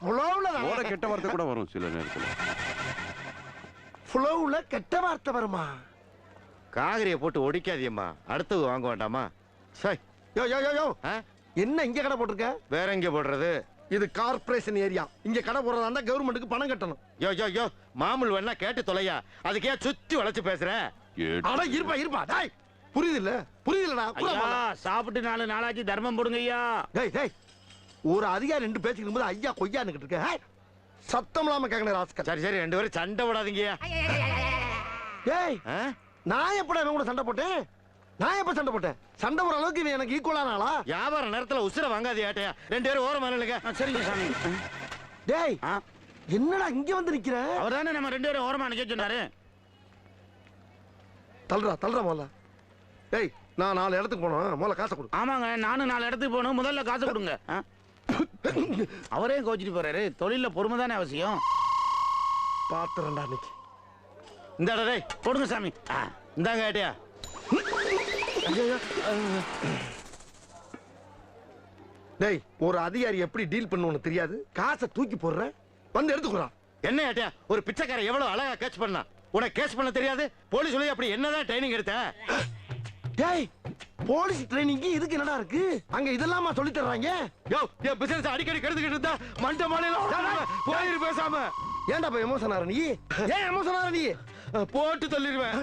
புலவுல கெட்ட வார்த்தை கூட வரும் சில நேரத்துல. புலவுல கெட்ட வார்த்தை வருமா? காகரிய போட்டு ஒடிக்காதியம்மா, அடுத்தது வாங்க வேண்டாமா? சை, யோ யோ யோ யோ, என்ன இங்க கடை போட்டிருக்க? வேற எங்க போடுறது? இது கார்ப்பரேஷன் ஏரியா, இங்க கடை போடுறதா இருந்தா கவர்மெண்ட்டுக்கு பணம் கட்டணும். யோ யோ யோ, மாமூல் வேணா கேட்டு தொலையா, அதுக்கே சுத்தி வளைச்சு பேசுற. அட இருப்பா இருப்பா, டேய் புரியுது இல்ல? புரியுதுலடா. சாப்பிட்டு 4 நாளாச்சு, தர்மம் போடுங்க ஐயா. டேய் டேய், ஒரு அதிகாரி 2 பேசிக்கும் போது ஐயா கொய்யான்னு இருக்க. சத்தம் இல்லாம கேட்கணும் ராஸ்கல். சரி சரி, 2 பேரும் சண்டை போடாதீங்கயா. டேய், நான் எப்படா இவன் கூட சண்டை போட்டேன்? நான் எப்ப சண்டை போட்டேன்? சண்டை போற அளவுக்கு இவன் எனக்கு ஈக்குவலான ஆளா? வியாபார நேரத்துல உசுர வாங்காதே ஏட்டையா. 2 பேரும் ஓரமா நில்லுங்க. சரிங்க சாமி. டேய், என்னடா இங்க வந்து நிக்கிற? அவர்தானே நம்ம 2 பேரும் ஓரமா நிக்க சொன்னாரு. தள்ளுறா தள்ளுறா முதல்ல. டேய், நான் 4 இடத்துக்கு போனோம், முதல்ல காசை கொடு. ஆமாங்க, நானும் 4 இடத்துக்கு போகணும், முதல்ல காசு கொடுங்க. அவரே கோச்சிட்டு போறாரு, தொழில பொறுமை தானே அவசியம். பாத்துறேன்டா இன்னைக்கு. இந்தாடா டேய், கொடுங்க சாமி. இந்தாங்க ஏட்டையா. டேய், ஒரு அதிகாரி எப்படி டீல் பண்ணுவோன்னு தெரியாது, காசை தூக்கி போடுறேன், வந்து எடுத்துக்கிறான். என்ன ஏட்டையா, ஒரு பிச்சைக்காரன் எவ்வளவு அழகா கேட்ச் பண்ணா, உனக்கு கேட்ச் பண்ண தெரியாது? போலீஸ் சொல்லி அப்படி என்னதான் ட்ரைனிங் எடுத்த? டேய், போலீஸ் ட்ரைனிங் இதுக்கு என்னடா இருக்கு? அங்க இதெல்லாமா சொல்லி தர்றாங்க? யோ, என் பிசினஸ் அடிக்கடி கெடுத்துக்கிட்டு இருந்தா மண்ட மாலையில போயிரு பேசாம. ஏன்டா போய் எமோஷன் ஆற நீ? ஏன் எமோஷன் ஆற நீ? போட்டு தள்ளிடுவேன்.